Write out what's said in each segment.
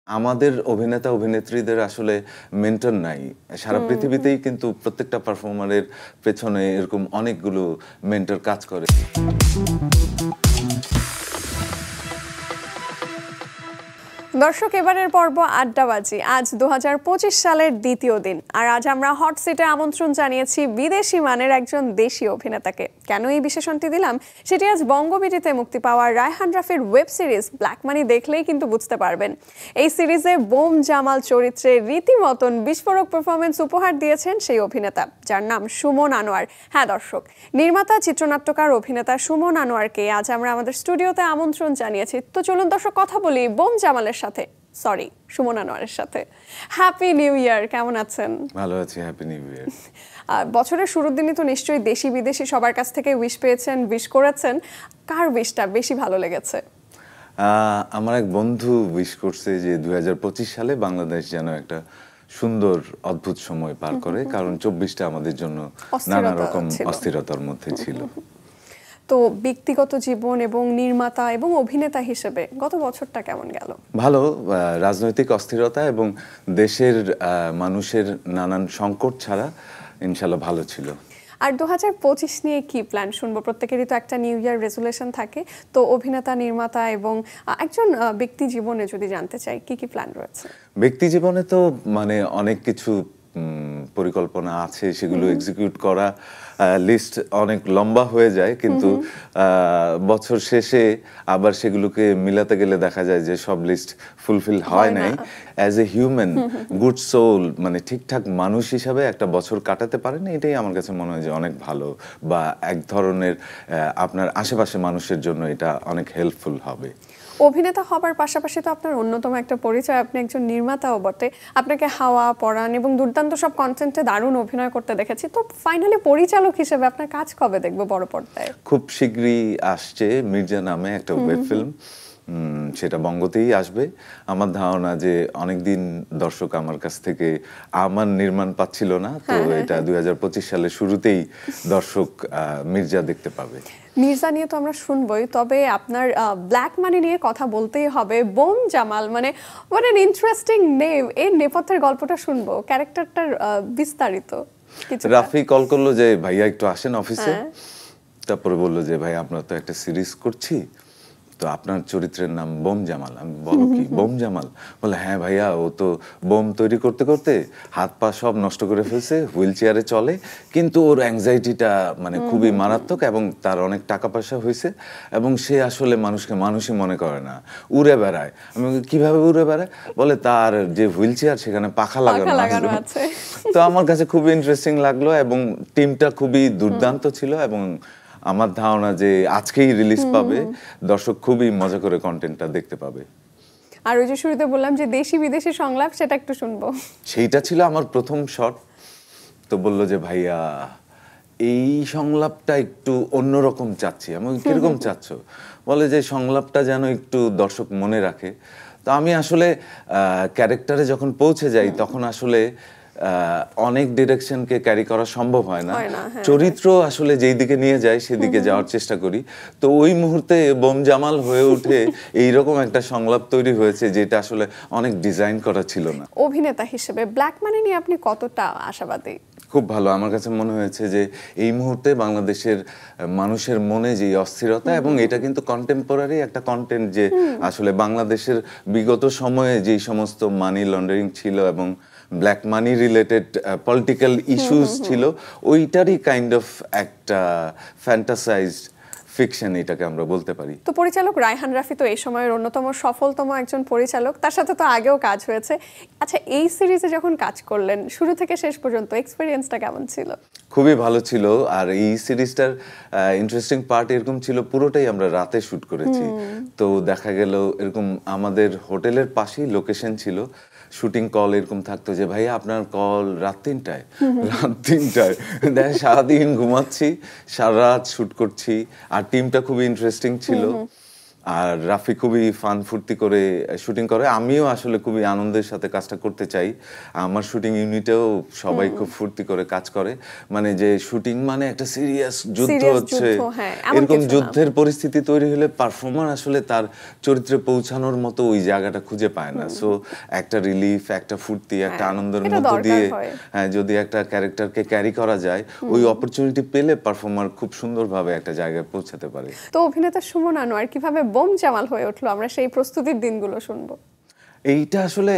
আমাদের অভিনেতা অভিনেত্রীদের আসলে মেন্টর নাই। সারা পৃথিবীতেই কিন্তু প্রত্যেকটা পারফর্মারের পেছনে এরকম অনেকগুলো মেন্টর কাজ করে। দর্শক, এবারের পর্ব আড্ডাবাজি। আজ 2025 সালের দ্বিতীয় দিন, আর আজ আমরা হট সিটে আমন্ত্রণ জানিয়েছি বিদেশি মানের একজন দেশি অভিনেতাকে। কেন এই বিশেষণটি দিলাম সেটি আজ বঙ্গবিটিতে মুক্তি পাওয়া রায়হান রাফির ওয়েব সিরিজ ব্ল্যাক মানি দেখলেই কিন্তু বুঝতে পারবেন। এই সিরিজে বোম জামাল চরিত্রে রীতিমতন বিস্ফোরক পারফরমেন্স উপহার দিয়েছেন সেই অভিনেতা, যার নাম সুমন আনোয়ার। হ্যাঁ দর্শক, নির্মাতা, চিত্রনাট্যকার, অভিনেতা সুমন আনোয়ারকে আজ আমরা আমাদের স্টুডিওতে আমন্ত্রণ জানিয়েছি। তো চলুন দর্শক কথা বলি বোম জামালের সুমন আনোয়ারের সাথে। হ্যাপি নিউ ইয়ার, কেমন আছেন? ভালো আছি, হ্যাপি নিউ ইয়ার। বছরের শুরুর দিনই তো নিশ্চয়ই দেশি বিদেশি সবার কাছ থেকে উইশ পেয়েছেন, উইশ করেছেন। কার উইশটা বেশি ভালো লেগেছে? আমার এক বন্ধু উইশ করছে যে 2025 সালে বাংলাদেশ যেন একটা সুন্দর অদ্ভুত সময় পার করে, কারণ 24টা আমাদের জন্য নানা রকম অস্থিরতার মধ্যে ছিল। তো ব্যক্তিগত জীবন এবং নির্মাতা এবং অভিনেতা হিসেবে গত বছরটা কেমন গেল? ভালো। রাজনৈতিক অস্থিরতা এবং দেশের মানুষের নানান সংকট ছাড়া ইনশাল্লাহ ভালো ছিল। আর 2025 নিয়ে কি প্ল্যান শুনবো? প্রত্যেকেরই তো একটা নিউ ইয়ার রেজুলেশন থাকে। তো অভিনেতা, নির্মাতা এবং একজন ব্যক্তি জীবনে যদি জানতে চাই কি কি প্ল্যান রয়েছে? ব্যক্তি জীবনে তো মানে অনেক কিছু পরিকল্পনা আছে, সেগুলো এক্সিকিউট করা লিস্ট অনেক লম্বা হয়ে যায়, কিন্তু বছর শেষে আবার সেগুলোকে মিলাতে গেলে দেখা যায় যে সব লিস্ট ফুলফিল হয় নাই। As a human good soul, মানে ঠিকঠাক মানুষ হিসাবে একটা বছর কাটাতে পারেন, এটাই আমার কাছে মনে হয় যে অনেক ভালো, বা এক ধরনের আপনার আশেপাশে মানুষের জন্য এটা অনেক হেল্পফুল হবে। অভিনেতা হবার পাশাপাশি তো আপনার অন্যতম একটা পরিচয়, আপনি একজন নির্মাতাও বটে। আপনাকে হাওয়া, পরাণ এবং দুর্দান্ত সব কন্টেন্টে দারুণ অভিনয় করতে দেখেছি। তো ফাইনালি পরিচালক হিসেবে আপনার কাজ কবে দেখবো বড় পর্দায়? খুব শীঘ্রই আসছে মির্জা নামে একটা ওয়েব ফিল্ম, সেটা বঙ্গতেই আসবে। আমার ধারণা যে অনেকদিন দর্শক আমার কাছ থেকে আমার নির্মাণ পাচ্ছিল না, তো এটা 2025 সালের শুরুতেই দর্শক মির্জা দেখতে পাবে। মির্জা নিয়ে তো আমরা শুনবই, তবে আপনার ব্ল্যাক মানি নিয়ে কথা বলতেই হবে। বোম জামাল, মানে হোয়াট অ্যান ইন্টারেস্টিং নেম। এই নেপথ্যের গল্পটা শুনবো, ক্যারেক্টারটার বিস্তারিত। রাফি কল করলো যে ভাইয়া একটু আসেন অফিসে। তারপরে বললো যে ভাই আমরা তো একটা সিরিজ করছি, তো আপনার চরিত্রের নাম বোম জামাল। আমি বলো কি বোম জামাল? বলে হ্যাঁ ভাইয়া, ও তো বোম তৈরি করতে করতে হাত পা সব নষ্ট করে ফেলছে, হুইল চেয়ারে চলে, কিন্তু ওর অ্যাংজাইটিটা মানে খুবই মারাত্মক এবং তার অনেক টাকা পয়সা হয়েছে এবং সে আসলে মানুষকে মানুষই মনে করে না, উড়ে বেড়ায়। আমি কিভাবে উড়ে বেড়ায়? বলে তার যে হুইল চেয়ার সেখানে পাখা লাগানো আছে। তো আমার কাছে খুবই ইন্টারেস্টিং লাগলো এবং টিমটা খুবই দুর্দান্ত ছিল এবং আমার ধারণা যে আজকেই রিলিজ পাবে, দর্শক খুবই মজা করে কন্টেন্টটা দেখতে পাবে। আর ওই যে শুরুতে বললাম যে দেশি বিদেশি সংলাপ, সেটা একটু শুনবো। সেইটা ছিল আমার প্রথম শট। তো বলল যে ভাইয়া এই সংলাপটা একটু অন্যরকম চাচ্ছি। আমি কিরকম চাচ্ছ? বলে যে সংলাপটা যেন একটু দর্শক মনে রাখে। তো আমি আসলে ক্যারেক্টারে যখন পৌঁছে যাই তখন আসলে অনেক ডিরেকশনকে ক্যারি করা সম্ভব হয় না। চরিত্র আসলে যেই দিকে নিয়ে যায় সেদিকে যাওয়ার চেষ্টা করি। তো ওই মুহূর্তে বোম জামাল হয়ে উঠে এইরকম একটা সংলাপ তৈরি হয়েছে যেটা আসলে অনেক ডিজাইন করা ছিল না। অভিনেতা হিসেবে ব্ল্যাক মানি নিয়ে আপনি কতটা আশাবাদী? খুব ভালো। আমার কাছে মনে হয়েছে যে এই মুহূর্তে বাংলাদেশের মানুষের মনে যে অস্থিরতা, এবং এটা কিন্তু কন্টেম্পোরারি একটা কন্টেন্ট, যে আসলে বাংলাদেশের বিগত সময়ে যেই সমস্ত মানি লন্ডারিং ছিল এবং black money related political issues ছিল, ওইটারই কাইন্ড অফ একটা ফ্যান্টাসাইজড ফিকশন এটাকে আমরা বলতে পারি। তো পরিচালক রায়হান রাফি তো এই সময়ের অন্যতম সফলতম একজন পরিচালক, তার সাথে তো আগেও কাজ হয়েছে। আচ্ছা, এই সিরিজে যখন কাজ করলেন শুরু থেকে শেষ পর্যন্ত এক্সপেরিয়েন্সটা কেমন ছিল? খুবই ভালো ছিল। আর এই সিরিজটার ইন্টারেস্টিং পার্ট এরকম ছিল, পুরোটাই আমরা রাতে শুট করেছি। তো দেখা গেল এরকম আমাদের হোটেলের পাশেই লোকেশন ছিল, শুটিং কল এরকম থাকতো যে ভাইয়া আপনার কল রাত 3টায়। দেখ সারাদিন ঘুমাচ্ছি, সারা রাত শুট করছি। আর টিমটা খুবই ইন্টারেস্টিং ছিল। আর রাফি খুবই ফান ফুর্তি করে শুটিং করে, আমিও আসলে খুবই আনন্দের সাথে কাজটা করতে চাই। আমার শুটিং ইউনিটেও সবাই খুব ফুর্তি করে কাজ করে, মানে যে শুটিং মানে একটা সিরিয়াস যুদ্ধ হচ্ছে, এরকম যুদ্ধের পরিস্থিতি তৈরি হলে পারফর্মার আসলে তার চরিত্রে পৌঁছানোর মতো ওই জায়গাটা খুঁজে পায় না। সো একটা রিলিফ, একটা ফুর্তি, একটা আনন্দের মধ্য দিয়ে হ্যাঁ যদি একটা ক্যারেক্টারকে ক্যারি করা যায়, ওই অপরচুনিটি পেলে পারফর্মার খুব সুন্দরভাবে একটা জায়গায় পৌঁছাতে পারে। তো অভিনেতা সুমন আনোয়ার কিভাবে বোম জামাল হয়ে উঠলো, আমরা সেই প্রস্তুতির দিনগুলো শুনবো। এইটা আসলে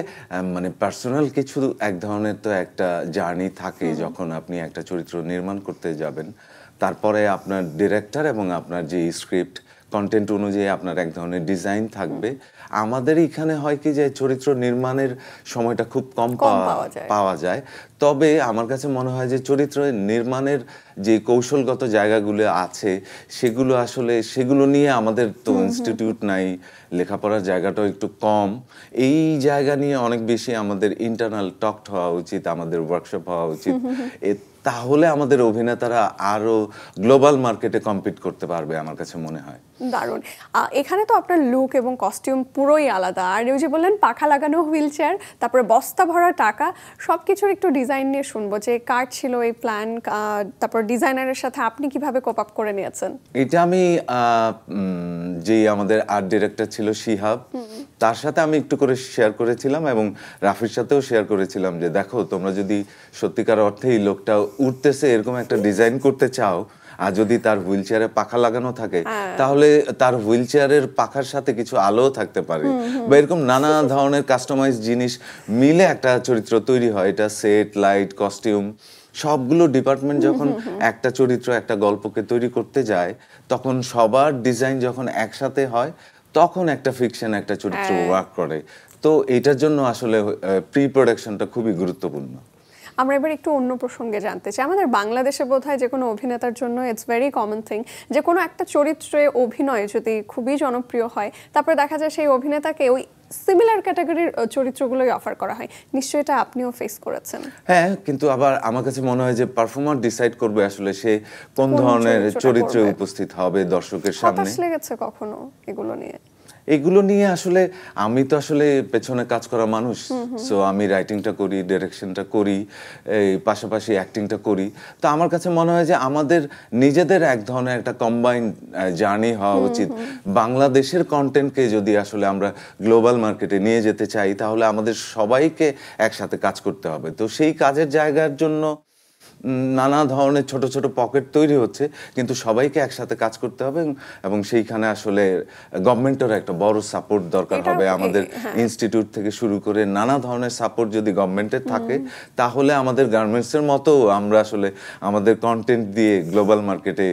মানে পার্সোনাল কিছু এক ধরনের তো একটা জার্নি থাকে যখন আপনি একটা চরিত্র নির্মাণ করতে যাবেন, তারপরে আপনার ডিরেক্টর এবং আপনার যে স্ক্রিপ্ট কন্টেন্ট অনুযায়ী আপনার এক ধরনের ডিজাইন থাকবে। আমাদের এখানে হয় কি যে চরিত্র নির্মাণের সময়টা খুব কম পাওয়া যায়, তবে আমার কাছে মনে হয় যে চরিত্র নির্মাণের যে কৌশলগত জায়গাগুলো আছে সেগুলো আসলে সেগুলো নিয়ে আমাদের তো ইনস্টিটিউট নাই, লেখাপড়ার জায়গাটাও একটু কম। এই জায়গা নিয়ে অনেক বেশি আমাদের ইন্টারনাল টক হওয়া উচিত, আমাদের ওয়ার্কশপ হওয়া উচিত, তাহলে আমাদের অভিনেতারা আরো গ্লোবাল মার্কেটে কম্পিট করতে পারবে আমার কাছে মনে হয়। দারুণ। এখানে তো আপনার লুক এবং কস্টিউম পুরোই আলাদা, আর ওই যে বললেন পাখা লাগানো হুইল চেয়ার, তারপরে বস্তা ভরা টাকা, সবকিছুর একটু ডিজাইন নিয়ে শুনবো যে কার ছিল এই প্ল্যান, তারপর ডিজাইনারের সাথে আপনি কিভাবে কোপ আপ করে নিয়েছেন। এটা আমি যে আমাদের আর্ট ডিরেক্টর ছিল শিহাব, তার সাথে আমি একটু করে শেয়ার করেছিলাম এবং রাফির সাথেও শেয়ার করেছিলাম যে দেখো তোমরা যদি সত্যিকার অর্থে এই লোকটা উঠতেছে এরকম একটা ডিজাইন করতে চাও, আর যদি তার হুইল চেয়ারে পাখা লাগানো থাকে তাহলে তার হুইল চেয়ারের পাখার সাথে কিছু আলোও থাকতে পারে, বা এরকম নানা ধরনের কাস্টমাইজ জিনিস মিলে একটা চরিত্র তৈরি হয়। এটা সেট, লাইট, কস্টিউম সবগুলো ডিপার্টমেন্ট যখন একটা চরিত্র একটা গল্পকে তৈরি করতে যায়, তখন সবার ডিজাইন যখন একসাথে হয় তখন একটা ফিকশন একটা চরিত্র ওয়ার্ক করে। তো এটার জন্য আসলে প্রি প্রোডাকশনটা খুবই গুরুত্বপূর্ণ। আমরা এবার একটু অন্য প্রসঙ্গে জানতে চাই। আমাদের বাংলাদেশে বোধহয় যে কোনো অভিনেতার জন্য ইটস ভেরি কমন থিং যে কোনো একটা চরিত্রে অভিনয় যদি খুবই জনপ্রিয় হয়, তারপরে দেখা যায় সেই অভিনেতাকে ওই সিমিলার ক্যাটাগরির চরিত্রগুলোই অফার করা হয়। নিশ্চয়ই এটা আপনিও ফেস করেছেন। হ্যাঁ, কিন্তু আবার আমার কাছে মনে হয় যে পারফর্মার ডিসাইড করবে আসলে সে কোন ধরনের চরিত্রে উপস্থিত হবে দর্শকের সামনে। হতাশ লেগেছে কখনো এগুলো নিয়ে? এগুলো নিয়ে আসলে আমি তো আসলে পেছনে কাজ করা মানুষ, সো আমি রাইটিংটা করি, ডিরেকশনটা করি, এই পাশাপাশি অ্যাক্টিংটা করি। তো আমার কাছে মনে হয় যে আমাদের নিজেদের এক ধরনের একটা কম্বাইন্ড জার্নি হওয়া উচিত। বাংলাদেশের কন্টেন্টকে যদি আসলে আমরা গ্লোবাল মার্কেটে নিয়ে যেতে চাই তাহলে আমাদের সবাইকে একসাথে কাজ করতে হবে। তো সেই কাজের জায়গার জন্য নানা ধরনের ছোট ছোট পকেট তৈরি হচ্ছে, কিন্তু সবাইকে একসাথে কাজ করতে হবে এবং সেইখানে আসলে গভর্নমেন্টের একটা বড় সাপোর্ট দরকার হবে। আমাদের ইনস্টিটিউট থেকে শুরু করে নানা ধরনের সাপোর্ট যদি গভর্নমেন্টের থাকে তাহলে আমাদের গার্মেন্টসের মতো আমরা আসলে আমাদের কন্টেন্ট দিয়ে গ্লোবাল মার্কেটে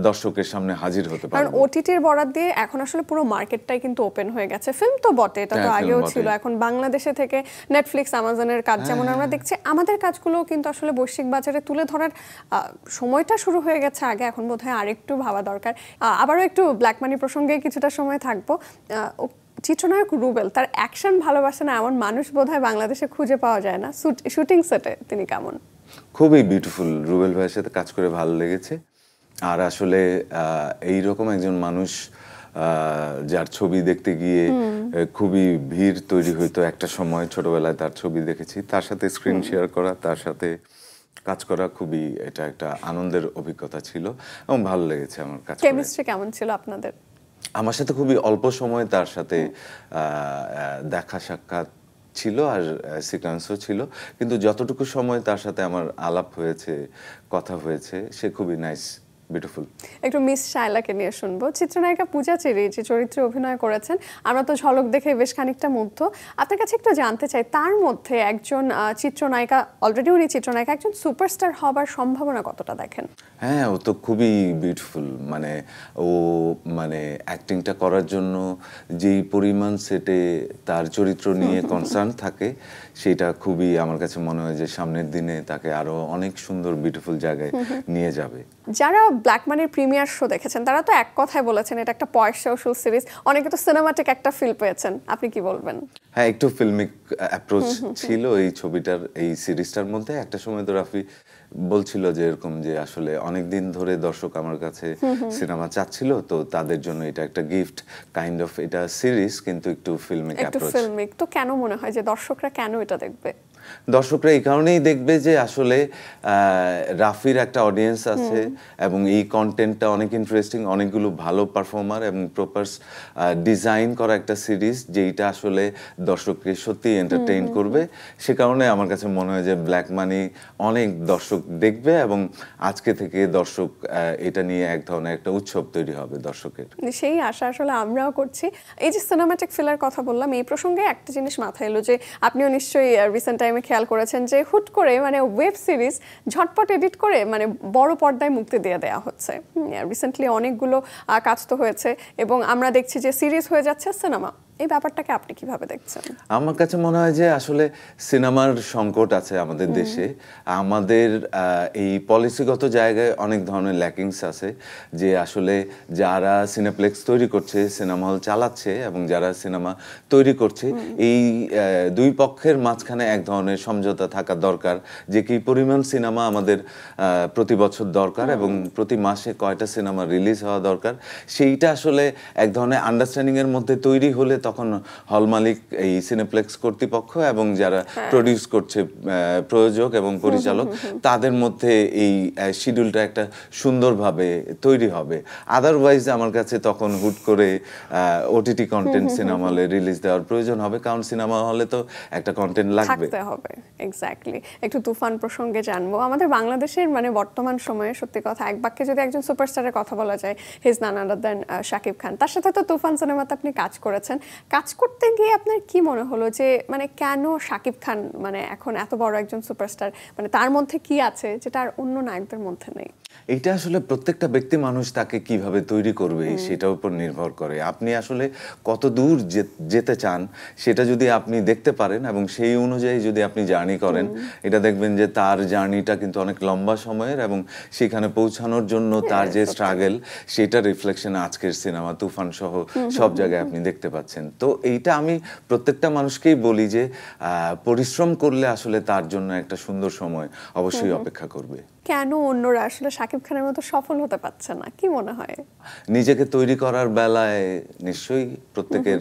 দর্শকের সামনে হাজির হতে পারবো। কারণ ওটিটির বরাদ দিয়ে এখন আসলে পুরো মার্কেটটাই কিন্তু ওপেন হয়ে গেছে। ফিল্ম তো বটে, এটা তো আগেও ছিল, এখন বাংলাদেশে থেকে নেটফ্লিক্স, আমাজনের কাজ যেমন আমরা দেখছি, আমাদের কাজগুলো কিন্তু আসলে বৈশ্বিক বাজারে তুলে ধরার সময়টা শুরু হয়ে গেছে আগে, এখন বোধহয় আরেকটু ভাবা দরকার। আবারও একটু ব্ল্যাক মানি প্রসঙ্গে কিছুটা সময় থাকবো। চিত্রনায়ক রুবেল, তার অ্যাকশন ভালোবাসে না এমন মানুষ বোধহয় বাংলাদেশে খুঁজে পাওয়া যায় না। শুটিং সেটে তিনি কেমন? খুবই বিউটিফুল। রুবেল ভাইয়ের সাথে কাজ করে ভালো লেগেছে। আর আসলে এইরকম একজন মানুষ যার ছবি দেখতে গিয়ে খুবই ভিড় তৈরি হইতো একটা সময়, ছোটবেলায় তার ছবি দেখেছি, তার সাথে স্ক্রিন শেয়ার করা, তার সাথে কাজ করা খুবই এটা একটা আনন্দের অভিজ্ঞতা ছিল এবং ভালো লেগেছে আমার কাছে। কেমিস্ট্রি কেমন ছিল আপনাদের? আমার সাথে খুবই অল্প সময় তার সাথে দেখা সাক্ষাৎ ছিল আর সিকোয়েন্সও ছিল, কিন্তু যতটুকু সময় তার সাথে আমার আলাপ হয়েছে, কথা হয়েছে, সে খুবই নাইস, বিউটিফুল। একটু মিস শায়লাকে নিয়ে শুনবো। চিত্রনায়িকা পূজা চেরি যে চরিত্রে অভিনয় করেছেন, আমরা তো ঝলক দেখে বেশ খানিকটা মুগ্ধ। আপনার কাছে একটু জানতে চাই, তার মধ্যে একজন চিত্রনায়িকা, অলরেডি উনি চিত্রনায়িকা, একজন সুপারস্টার হবার সম্ভাবনা কতটা দেখেন? হ্যাঁ, ও তো খুবই বিউটিফুল। মানে ও মানে অ্যাক্টিংটা করার জন্য যেই পরিমাণ সেটে তার চরিত্র নিয়ে কনসার্ন থাকে, সেটা খুবই আমার কাছে মনে হয় যে সামনের দিনে তাকে আরো অনেক সুন্দর বিউটিফুল জায়গায় নিয়ে যাবে। যারা ব্ল্যাক মানির প্রিমিয়ার শো দেখেছেন, তারা তো এক কথায় বলেছেন এটা একটা পয়সা উসুল সিরিজ, অনেকে তো সিনেমাটিক একটা ফিল পেয়েছেন, আপনি কি বলবেন? হ্যাঁ, একটু ফিল্মিক অ্যাপ্রোচ ছিল এই ছবিটার, এই সিরিজটার মধ্যে। একটা সময় তো রাফি বলছিল যে এরকম যে আসলে অনেক দিন ধরে দর্শক আমার কাছে সিনেমা চাচ্ছিল, তো তাদের জন্য এটা একটা গিফট কাইন্ড অফ, এটা সিরিজ কিন্তু একটু ফিল্মিক একটু অ্যাপ্রোচ। ফিল্মিক তো কেন মনে হয় যে দর্শকরা কেন এটা দেখবে? দর্শকরা এই কারণেই দেখবে যে আসলে রাফির একটা অডিয়েন্স আছে এবং এই কন্টেন্টটা অনেক ইন্টারেস্টিং, অনেকগুলো ভালো পারফর্মার এবং প্রপার ডিজাইন করা একটা সিরিজ যেইটা আসলে দর্শককে সত্যি এন্টারটেইন করবে। সে কারণে আমার কাছে মনে হয় যে ব্ল্যাক মানি অনেক দর্শক দেখবে এবং আজকে থেকে দর্শক এটা নিয়ে এক ধরনের একটা উৎসব তৈরি হবে দর্শকের। সেই আশা আসলে আমরাও করছি। এই যে সিনেমাটিক ফিলার কথা বললাম, এই প্রসঙ্গে একটা জিনিস মাথায় এলো যে আপনিও নিশ্চয়ই রিসেন্ট টাইমে খেয়াল করেছেন যে হুট করে মানে ওয়েব সিরিজ ঝটপট এডিট করে মানে বড় পর্দায় মুক্তি দিয়ে দেওয়া হচ্ছে। রিসেন্টলি অনেকগুলো কাজ তো হয়েছে এবং আমরা দেখছি যে সিরিজ হয়ে যাচ্ছে সিনেমা। এই ব্যাপারটাকে আপনি কিভাবে দেখছেন? আমার কাছে মনে হয় যে আসলে সিনেমার সংকট আছে আমাদের দেশে। আমাদের এই পলিসিগত জায়গায় অনেক ধরনের ল্যাকিংস আছে, যে আসলে যারা সিনেপ্লেক্স তৈরি করছে, সিনেমা হল চালাচ্ছে এবং যারা সিনেমা তৈরি করছে, এই দুই পক্ষের মাঝখানে এক ধরনের সমঝোতা থাকা দরকার, যে কি পরিমাণ সিনেমা আমাদের প্রতি বছর দরকার এবং প্রতি মাসে কয়টা সিনেমা রিলিজ হওয়া দরকার। সেইটা আসলে এক ধরনের আন্ডারস্ট্যান্ডিং এর মধ্যে তৈরি হলে তখন হল মালিক, এই সিনেপ্লেক্স কর্তৃপক্ষ এবং যারা প্রডিউস করছে প্রযোজক এবং পরিচালক, তাদের মধ্যে এই শিডিউলটা একটা সুন্দরভাবে তৈরি হবে। আদারওয়াইজ আমার কাছে তখন হুট করে ওটিটি কন্টেন্ট সিনেমা হলে রিলিজ দেওয়ার প্রয়োজন হবে, কারণ সিনেমা হলে তো একটা কন্টেন্ট লাগবে। থাকতে হবে। এক্স্যাক্টলি। একটু তুফান প্রসঙ্গে জানবো। আমাদের বাংলাদেশের মানে বর্তমান সময়ে সত্যি কথা এক বাক্যে যদি একজন সুপারস্টারের কথা বলা যায়, হিজ নান আদার দ্যান শাকিব খান। তার সাথে তো তুফান সিনেমাতে আপনি কাজ করেছেন। কাজ করতে গিয়ে আপনার কি মনে হলো যে মানে কেন শাকিব খান মানে এখন এত বড় একজন সুপারস্টার, মানে তার মধ্যে কি আছে যেটা আর অন্য নায়কদের মধ্যে নেই? এটা আসলে প্রত্যেকটা ব্যক্তি মানুষ তাকে কিভাবে তৈরি করবে সেটার উপর নির্ভর করে। আপনি আসলে কত দূর যেতে চান সেটা যদি আপনি দেখতে পারেন এবং সেই অনুযায়ী যদি আপনি জার্নি করেন, এটা দেখবেন যে তার জার্নিটা কিন্তু অনেক লম্বা সময়ের এবং সেখানে পৌঁছানোর জন্য তার যে স্ট্রাগল, সেটা রিফ্লেকশন আজকের সিনেমা তুফান সহ সব জায়গায় আপনি দেখতে পাচ্ছেন। তো এইটা আমি প্রত্যেকটা মানুষকেই বলি যে পরিশ্রম করলে আসলে তার জন্য একটা সুন্দর সময় অবশ্যই অপেক্ষা করবে। কেন অন্যরা আসলে শাকিব খানের মতো সফল হতে পারছে না, কি মনে হয়? নিজেকে তৈরি করার বেলায় নিশ্চয়ই প্রত্যেকের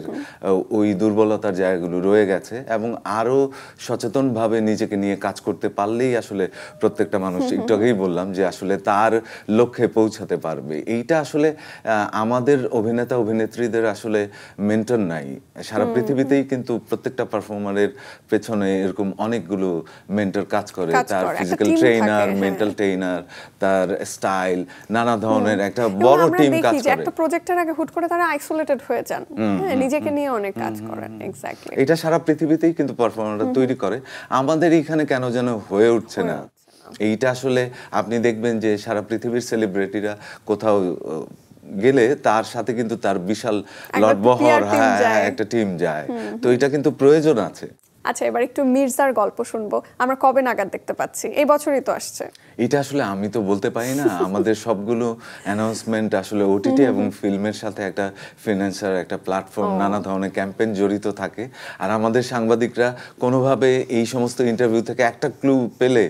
ওই দুর্বলতার জায়গাগুলো রয়ে গেছে এবং আরো সচেতনভাবে নিজেকে নিয়ে কাজ করতে পারলেই আসলে প্রত্যেকটা মানুষ, একটু আগেই বললাম যে আসলে তার লক্ষ্যে পৌঁছাতে পারবে। এইটা আসলে আমাদের অভিনেতা অভিনেত্রীদের আসলে মেন্টর নাই সারা পৃথিবীতেই, কিন্তু প্রত্যেকটা পারফর্মারের পেছনে এরকম অনেকগুলো মেন্টর কাজ করে। তার ফিজিক্যাল ট্রেনার, মেন্টাল ট্রেনার, তার স্টাইল, নানা ধরনের একটা বড় টিম কাজ করে। একটা প্রজেক্টের আগে হুট করে তারা আইসোলেটেড হয়ে যান, নিজেকে নিয়ে অনেক কাজ করেন। এক্স্যাক্টলি। এটা সারা পৃথিবীতেই কিন্তু পারফর্মাররা তৈরি করে, আমাদের এখানে কেন যেন হয়ে উঠছে না। এইটা আসলে আপনি দেখবেন যে সারা পৃথিবীর সেলিব্রিটিরা কোথাও গেলে তার সাথে কিন্তু তার বিশাল লটবহর, একটা টিম যায়। তো এটা কিন্তু প্রয়োজন আছে। আচ্ছা, এবার একটু মির্জার গল্প শুনবো। আমরা কবে নাগাদ দেখতে পাচ্ছি? এই বছরই তো আসছে। এটা আসলে আমি তো বলতে পারি না, আমাদের সবগুলো অ্যানাউন্সমেন্ট আসলে ওটিটি এবং ফিল্মের সাথে একটা ফিনান্সার, একটা প্ল্যাটফর্ম, নানা ধরনের ক্যাম্পেইন জড়িত থাকে। আর আমাদের সাংবাদিকরা কোনোভাবে এই সমস্ত ইন্টারভিউ থেকে একটা ক্লু পেলে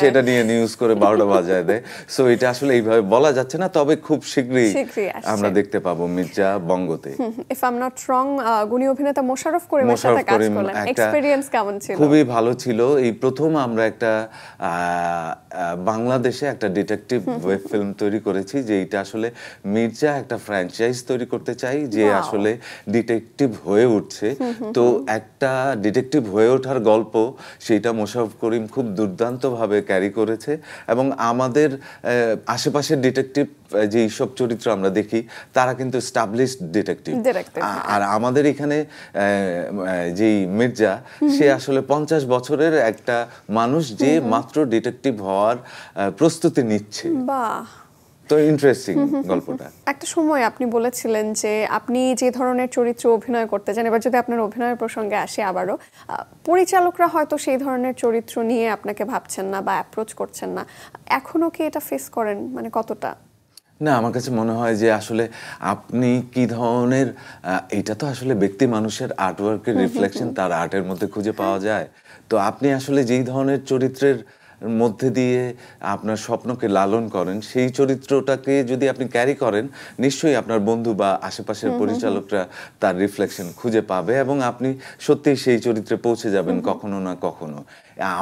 সেটা নিয়ে নিউজ করে 12টা বাজায় দেয়। সো এটা আসলে এইভাবে বলা যাচ্ছে না, তবে খুব শীঘ্রই আমরা দেখতে পাবো মির্জা বঙ্গতে। If I am not wrong, গুণী অভিনেতা মোশাররফ করিমের সাথে কাজ করলেন, এক্সপেরিয়েন্স কেমন ছিল? খুবই ভালো ছিল। এই প্রথম আমরা একটা বাংলাদেশে একটা ডিটেকটিভ ওয়েব ফিল্ম তৈরি করেছি, যে এটা আসলে মির্জা একটা ফ্র্যাঞ্চাইজ তৈরি করতে চাই, যে আসলে ডিটেকটিভ হয়ে উঠছে। তো একটা ডিটেকটিভ হয়ে ওঠার গল্প, সেটা মোশাররফ করিম খুব দুর্দান্তভাবে ক্যারি করেছে এবং আমাদের আশেপাশের ডিটেকটিভ যে সব চরিত্র আমরা দেখি তারা কিন্তু এস্টাবলিশড ডিটেকটিভ, আর আমাদের এখানে যেই মির্জা, সে আসলে 50 বছরের একটা মানুষ যে মাত্র ডিটেকটিভ হওয়ার প্রস্তুতি নিচ্ছে। বাহ, তো ইন্টারেস্টিং গল্পটা। একটা সময় আপনি বলেছিলেন যে আপনি যে ধরনের চরিত্র অভিনয় করতে চান, এবার যদি আপনার অভিনয়ের প্রসঙ্গে আসে আবারও, পরিচালকরা হয়তো সেই ধরনের চরিত্র নিয়ে আপনাকে ভাবছেন না বা অ্যাপ্রোচ করছেন না। এখনো কি এটা ফেস করেন? মানে কতটা? না, আমার কাছে মনে হয় যে আসলে আপনি কি ধরনের এটা তো আসলে ব্যক্তি মানুষের আর্টওয়ার্কের রিফ্লেকশন তার আর্টের মধ্যে খুঁজে পাওয়া যায়। তো আপনি আসলে যেই ধরনের চরিত্রের মধ্যে দিয়ে আপনার স্বপ্নকে লালন করেন, সেই চরিত্রটাকে যদি আপনি ক্যারি করেন, নিশ্চয়ই আপনার বন্ধু বা আশেপাশের পরিচালকরা তার রিফ্লেকশন খুঁজে পাবে এবং আপনি সত্যিই সেই চরিত্রে পৌঁছে যাবেন কখনো না কখনো।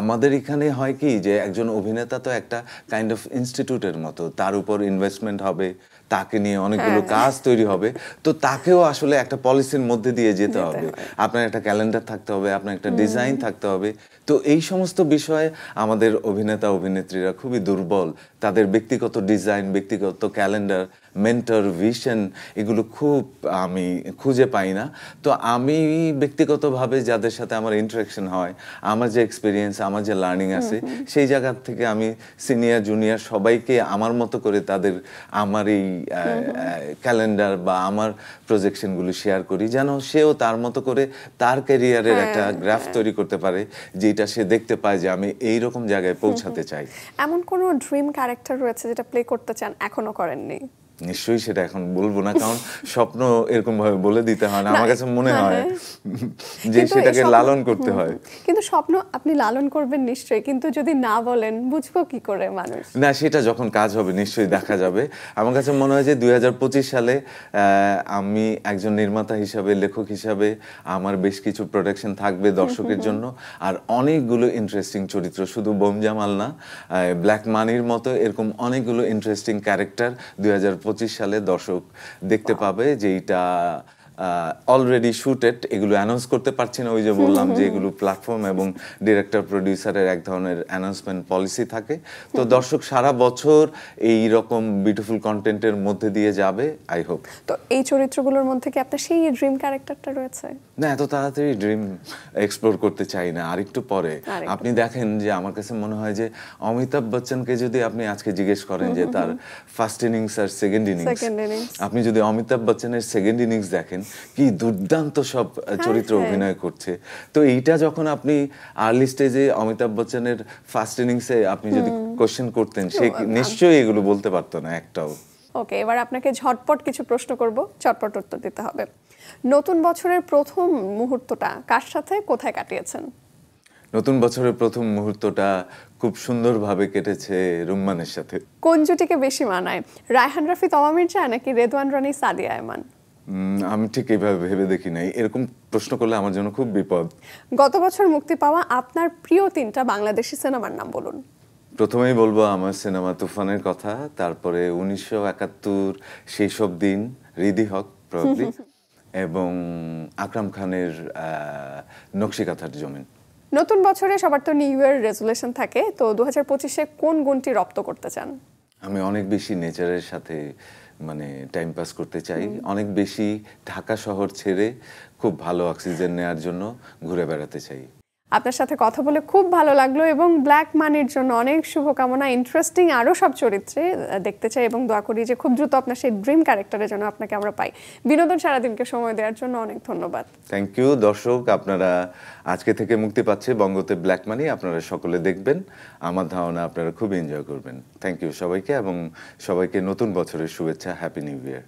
আমাদের এখানে হয় কি যে একজন অভিনেতা তো একটা কাইন্ড অফ ইনস্টিটিউটের মতো, তার উপর ইনভেস্টমেন্ট হবে, তাকে নিয়ে অনেকগুলো কাজ তৈরি হবে, তো তাকেও আসলে একটা পলিসির মধ্যে দিয়ে যেতে হবে। আপনার একটা ক্যালেন্ডার থাকতে হবে, আপনার একটা ডিজাইন থাকতে হবে। তো এই সমস্ত বিষয়ে আমাদের অভিনেতা অভিনেত্রীরা খুবই দুর্বল। তাদের ব্যক্তিগত ডিজাইন, ব্যক্তিগত ক্যালেন্ডার, মেন্টর, ভিশন এগুলো খুব আমি খুঁজে পাই না। তো আমি ব্যক্তিগতভাবে যাদের সাথে আমার ইন্টারাকশন হয়, আমার যে এক্সপিরিয়েন্স, আমার যে লার্নিং আছে, সেই জায়গা থেকে আমি সিনিয়র জুনিয়র সবাইকে আমার মতো করে তাদের আমার এই ক্যালেন্ডার বা আমার প্রজেকশনগুলো শেয়ার করি, যেন সেও তার মতো করে তার ক্যারিয়ারের একটা গ্রাফ তৈরি করতে পারে, যেটা সে দেখতে পায় যে আমি এই রকম জায়গায় পৌঁছাতে চাই। এমন কোনো ড্রিম ক্যারেক্টার রয়েছে যেটা প্লে করতে চান, এখনো করেননি? নিশ্চয়ই সেটা এখন বলবো না, কারণ স্বপ্ন এরকম ভাবে বলে দিতে হয় না। আমার কাছে মনে হয় যে সেটাকে লালন করতে হয়। কিন্তু স্বপ্ন আপনি লালন করবেন নিশ্চয়ই, কিন্তু যদি না বলেন বুঝবো কি করে মানুষ? না, সেটা যখন কাজ হবে নিশ্চয়ই দেখা যাবে। আমার কাছে মনে হয় যে 2025 সালে আমি একজন নির্মাতা হিসাবে, লেখক হিসাবে আমার বেশ কিছু প্রোডাকশন থাকবে দর্শকের জন্য, আর অনেকগুলো ইন্টারেস্টিং চরিত্র, শুধু বোম জামাল না, ব্ল্যাক মানির মতো এরকম অনেকগুলো ইন্টারেস্টিং ক্যারেক্টার 2025 সালে দর্শক দেখতে পাবে, যেটা অলরেডি শুটেড। এগুলো অ্যানাউন্স করতে পারছি না, ওই যে বললাম যে এগুলো প্ল্যাটফর্ম এবং ডিরেক্টর প্রডিউসারের এক ধরনের অ্যানাউন্সমেন্ট পলিসি থাকে। তো দর্শক সারা বছর এই রকম বিউটিফুল কন্টেন্টের মধ্যে দিয়ে যাবে, আই হোপ। তো এই চরিত্রগুলোর মধ্যে কি আপনার সেই ড্রিম ক্যারেক্টারটা রয়েছে? না, এত তাড়াতাড়ি ড্রিম এক্সপ্লোর করতে চাই না, আরেকটু পরে। আপনি দেখেন যে আমার কাছে মনে হয় যে অমিতাভ বচ্চনকে যদি আপনি আজকে জিজ্ঞেস করেন যে তার ফার্স্ট ইনিংস আর সেকেন্ড ইনিংস, আপনি যদি অমিতাভ বচ্চনের সেকেন্ড ইনিংস দেখেন, কি দুর্দান্ত সব চরিত্র অভিনয় করছে। তো এইটা যখন আপনি আর্লি স্টেজে অমিতাভ বচ্চনের ফার্স্ট ইনিংসে আপনি যদি কোশ্চেন করতেন, সে নিশ্চয়ই এগুলো বলতে পারতো না একটাও। ওকে, এবার আপনাকে ঝটপট কিছু প্রশ্ন করব, চটপট উত্তর দিতে হবে। নতুন বছরের প্রথম মুহূর্তটা কার সাথে কোথায় কাটিয়েছেন? নতুন বছরের প্রথম মুহূর্তটা খুব সুন্দরভাবে কেটেছে রুম্মানের সাথে। কোন জুটিকে বেশি মানায়, রায়হান রাফি, তমা মির্জা নাকি রেদওয়ান রানী, সাদিয়া আয়মান? আমি ঠিক এইভাবে ভেবে দেখি নাই, এরকম প্রশ্ন করলে আমার জন্য খুব বিপদ। গত বছর মুক্তি পাওয়া আপনার প্রিয় 3টা বাংলাদেশি সিনেমার নাম বলুন। প্রথমেই বলবো আমার সিনেমা তুফানের কথা, তারপরে 1971, সেই সব দিন, হৃদি হক প্রবাবলি, এবং আকরাম খানের নকশিকাঁথার জমিন। নতুন বছরে সবার তো নিউ ইয়ার রেজুলেশন থাকে, তো 2025-এ কোন গুণটি রপ্ত করতে চান? আমি অনেক বেশি নেচারের সাথে মানে টাইম পাস করতে চাই, অনেক বেশি ঢাকা শহর ছেড়ে খুব ভালো অক্সিজেন নেওয়ার জন্য ঘুরে বেড়াতে চাই। আপনার সাথে কথা বলে খুব ভালো লাগলো এবং ব্ল্যাক মানির জন্য অনেক শুভকামনা। ইন্টারেস্টিং আরও সব চরিত্রে দেখতে চাই এবং দোয়া করি যে খুব দ্রুত আপনার সেই ড্রিম ক্যারেক্টারের জন্য আপনাকে আমরা পাই। বিনোদন সারাদিনকে সময় দেওয়ার জন্য অনেক ধন্যবাদ। Thank you. দর্শক, আপনারা আজকে থেকে মুক্তি পাচ্ছে বঙ্গতে ব্ল্যাক মানি, আপনারা সকলে দেখবেন, আমার ধারণা আপনারা খুব এনজয় করবেন। থ্যাংক ইউ সবাইকে, এবং সবাইকে নতুন বছরের শুভেচ্ছা, হ্যাপি নিউ ইয়ার।